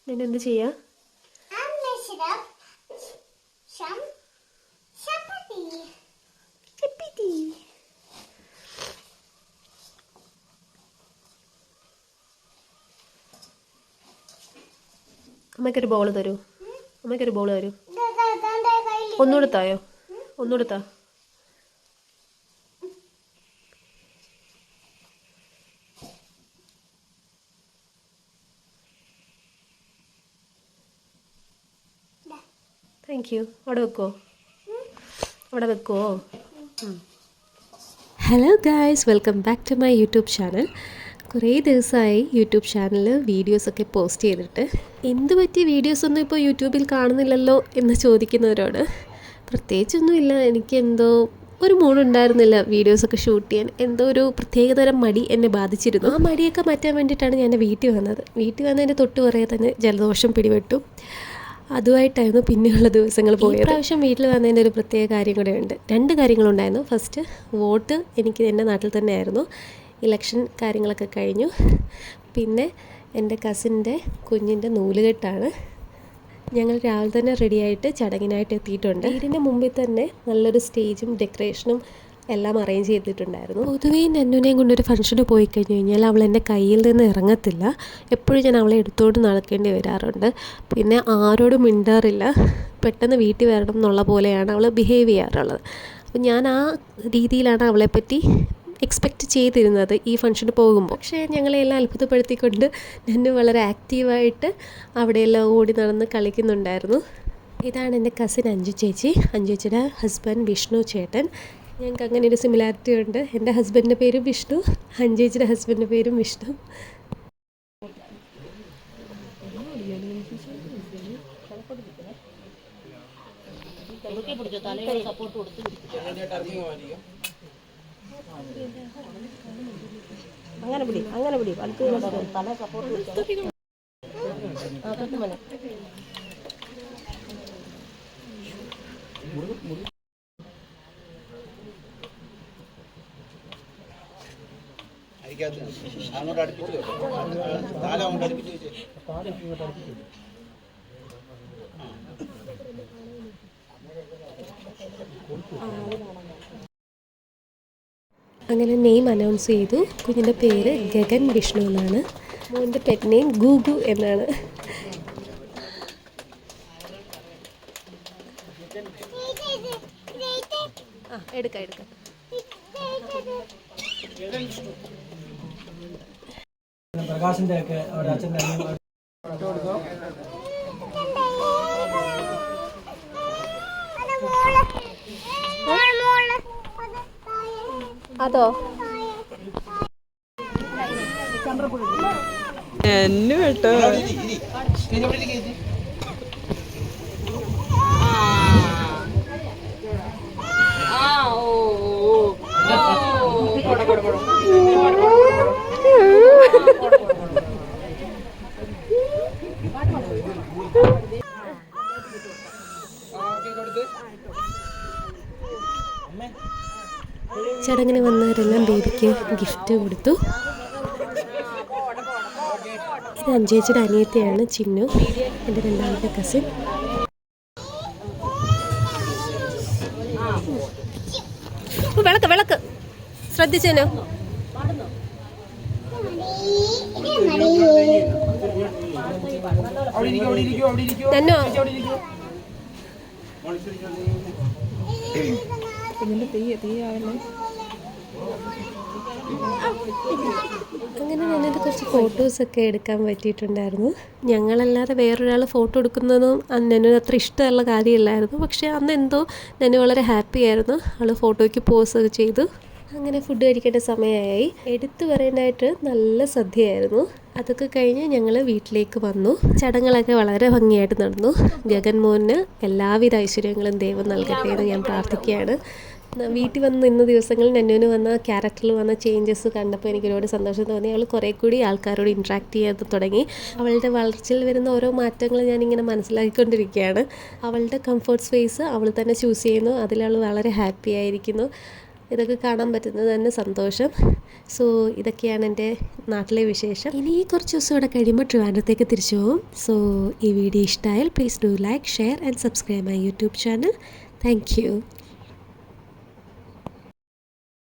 നിന്നെ എന്ത് ചെയ്യാ? അമ്മയ്ക്കൊരു ബോൾ തരൂ. അമ്മയ്ക്കൊരു ബോൾ തരൂ. ഒന്നുകൂടെ തായോ? ഒന്നുകൂടെ താ. Thank you. അവിടെ വെക്കുമോ? അവിടെ വെക്കുമോ? Hello guys, welcome back to my YouTube channel. കുറേ ദിവസമായി യൂട്യൂബ് ചാനലിൽ വീഡിയോസൊക്കെ പോസ്റ്റ് ചെയ്തിട്ട് എന്ത് പറ്റിയ വീഡിയോസൊന്നും ഇപ്പോൾ യൂട്യൂബിൽ കാണുന്നില്ലല്ലോ എന്ന് ചോദിക്കുന്നവരോട് പ്രത്യേകിച്ചൊന്നുമില്ല. എനിക്കെന്തോ ഒരു മൂഡുണ്ടായിരുന്നില്ല വീഡിയോസൊക്കെ ഷൂട്ട് ചെയ്യാൻ. എന്തോ ഒരു പ്രത്യേകതരം മടി എന്നെ ബാധിച്ചിരുന്നു. ആ മടിയൊക്കെ മാറ്റാൻ വേണ്ടിയിട്ടാണ് ഞാൻ വീട്ടിൽ വന്നത്. വീട്ടിൽ വന്നതിൻ്റെ തൊട്ട് പറയാൻ തന്നെ ജലദോഷം പിടിപെട്ടു. അതുമായിട്ടായിരുന്നു പിന്നെയുള്ള ദിവസങ്ങൾ പോയത്. പ്രാവശ്യം വീട്ടിൽ വന്നതിൻ്റെ ഒരു പ്രത്യേക കാര്യം കൂടെ ഉണ്ട്. 2 കാര്യങ്ങളുണ്ടായിരുന്നു. ഫസ്റ്റ്, വോട്ട് എനിക്ക് എൻ്റെ നാട്ടിൽ തന്നെയായിരുന്നു. ഇലക്ഷൻ കാര്യങ്ങളൊക്കെ കഴിഞ്ഞു. പിന്നെ എൻ്റെ കസിൻ്റെ കുഞ്ഞിൻ്റെ നൂലുകെട്ടാണ്. ഞങ്ങൾ രാവിലെ തന്നെ റെഡിയായിട്ട് ചടങ്ങിനായിട്ട് എത്തിയിട്ടുണ്ട്. വീടിൻ്റെ മുമ്പിൽ തന്നെ നല്ലൊരു സ്റ്റേജും ഡെക്കറേഷനും എല്ലാം അറേഞ്ച് ചെയ്തിട്ടുണ്ടായിരുന്നു. പൊതുവേ നന്നുവിനെയും കൊണ്ടൊരു ഫംഗ്ഷന് പോയി കഴിഞ്ഞ് കഴിഞ്ഞാൽ അവൾ എൻ്റെ കയ്യിൽ നിന്ന് ഇറങ്ങത്തില്ല. എപ്പോഴും ഞാൻ അവളെ എടുത്തോണ്ട് നടക്കേണ്ടി വരാറുണ്ട്. പിന്നെ ആരോടും മിണ്ടാറില്ല. പെട്ടെന്ന് വീട്ടിൽ വരണം എന്നുള്ള പോലെയാണ് അവൾ ബിഹേവ് ചെയ്യാറുള്ളത്. അപ്പം ഞാൻ ആ രീതിയിലാണ് അവളെപ്പറ്റി എക്സ്പെക്റ്റ് ചെയ്തിരുന്നത് ഈ ഫംഗ്ഷന് പോകുമ്പോൾ. പക്ഷേ ഞങ്ങളെല്ലാം അത്ഭുതപ്പെടുത്തിക്കൊണ്ട് നന്നു വളരെ ആക്റ്റീവായിട്ട് അവിടെയെല്ലാം ഓടി നടന്ന് കളിക്കുന്നുണ്ടായിരുന്നു. ഇതാണ് എൻ്റെ കസിൻ അഞ്ജു ചേച്ചി. അഞ്ജു ചേച്ചിയുടെ ഹസ്ബൻഡ് വിഷ്ണു ചേട്ടൻ. ഞങ്ങൾക്ക് അങ്ങനെ ഒരു സിമിലാരിറ്റി ഉണ്ട്. എൻ്റെ ഹസ്ബൻഡിൻ്റെ പേരും വിഷ്ണു, അഞ്ജേച്ചിയുടെ ഹസ്ബൻഡിൻ്റെ പേരും വിഷ്ണു. അങ്ങനെ പിടി, അങ്ങനെ പിടി. തല സപ്പോർട്ട് അങ്ങോട്ട് അടുപ്പിച്ച് കാലം അങ്ങോട്ട് അടുപ്പിച്ച് വെച്ചേ. അങ്ങനെ നെയിം അനൗൺസ് ചെയ്തു. കുഞ്ഞിൻ്റെ പേര് ഗഗൻ വിഷ്ണു എന്നാണ്. മോൻ്റെ പെറ്റ് നെയിം ഗൂഗു എന്നാണ്. എടുക്കാം എടുക്കാം. പ്രകാശിന്റെ ഒക്കെ അച്ഛൻ്റെ അതോ എന്നു കേട്ടോ. ചടങ്ങിന് വന്നവരെല്ലാം ബേബിക്ക് ഗിഫ്റ്റ് കൊടുത്തു. ഇത് അഞ്ജേച്ചിയുടെ അനിയത്തിയാണ് ചിന്നു, എൻ്റെ രണ്ടാമത്തെ കസിൻ. വിളക്ക് വിളക്ക് ശ്രദ്ധിച്ചേനോ? തന്നോ അങ്ങനെ ഞാനത് കുറച്ച് ഫോട്ടോസൊക്കെ എടുക്കാൻ പറ്റിയിട്ടുണ്ടായിരുന്നു. ഞങ്ങളല്ലാതെ വേറൊരാൾ ഫോട്ടോ എടുക്കുന്നതും നന്നു അത്ര ഇഷ്ടമുള്ള കാര്യമില്ലായിരുന്നു. പക്ഷേ അന്ന് എന്തോ നന്നു വളരെ ഹാപ്പി ആയിരുന്നു. ആൾ ഫോട്ടോയ്ക്ക് പോസൊക്കെ ചെയ്തു. അങ്ങനെ ഫുഡ് കഴിക്കേണ്ട സമയമായി. എടുത്തു പറയാനായിട്ട് നല്ല സദ്യയായിരുന്നു. അതൊക്കെ കഴിഞ്ഞ് ഞങ്ങൾ വീട്ടിലേക്ക് വന്നു. ചടങ്ങുകളൊക്കെ വളരെ ഭംഗിയായിട്ട് നടന്നു. ഗഗൻ മോന് എല്ലാവിധ ഐശ്വര്യങ്ങളും ദൈവം നൽകട്ടെ എന്ന് ഞാൻ പ്രാർത്ഥിക്കുകയാണ്. വീട്ടിൽ വന്ന് നിന്ന ദിവസങ്ങളിൽ നന്നുവിന് വന്ന ക്യാരക്ടറിൽ വന്ന ചേഞ്ചസ് കണ്ടപ്പോൾ എനിക്ക് ഒരുപാട് സന്തോഷം തോന്നി. അവൾ കുറേ കൂടി ആൾക്കാരോട് ഇൻട്രാക്ട് ചെയ്യാൻ തുടങ്ങി. അവളുടെ വളർച്ചയിൽ വരുന്ന ഓരോ മാറ്റങ്ങൾ ഞാനിങ്ങനെ മനസ്സിലാക്കിക്കൊണ്ടിരിക്കുകയാണ്. അവളുടെ കംഫർട്ട് സ്പേസ് അവൾ തന്നെ ചൂസ് ചെയ്യുന്നു. അതിലവൾ വളരെ ഹാപ്പി ആയിരിക്കുന്നു. ഇതൊക്കെ കാണാൻ പറ്റുന്നത് തന്നെ സന്തോഷം. സോ ഇതൊക്കെയാണ് എൻ്റെ നാട്ടിലെ വിശേഷം. ഇനി കുറച്ച് ദിവസം ഇവിടെ കഴിയുമ്പോൾ ട്രിവാൻഡ്രത്തേക്ക് തിരിച്ചു പോകും. സോ ഈ വീഡിയോ ഇഷ്ടമായാൽ please do like, share and subscribe my YouTube channel. Thank you.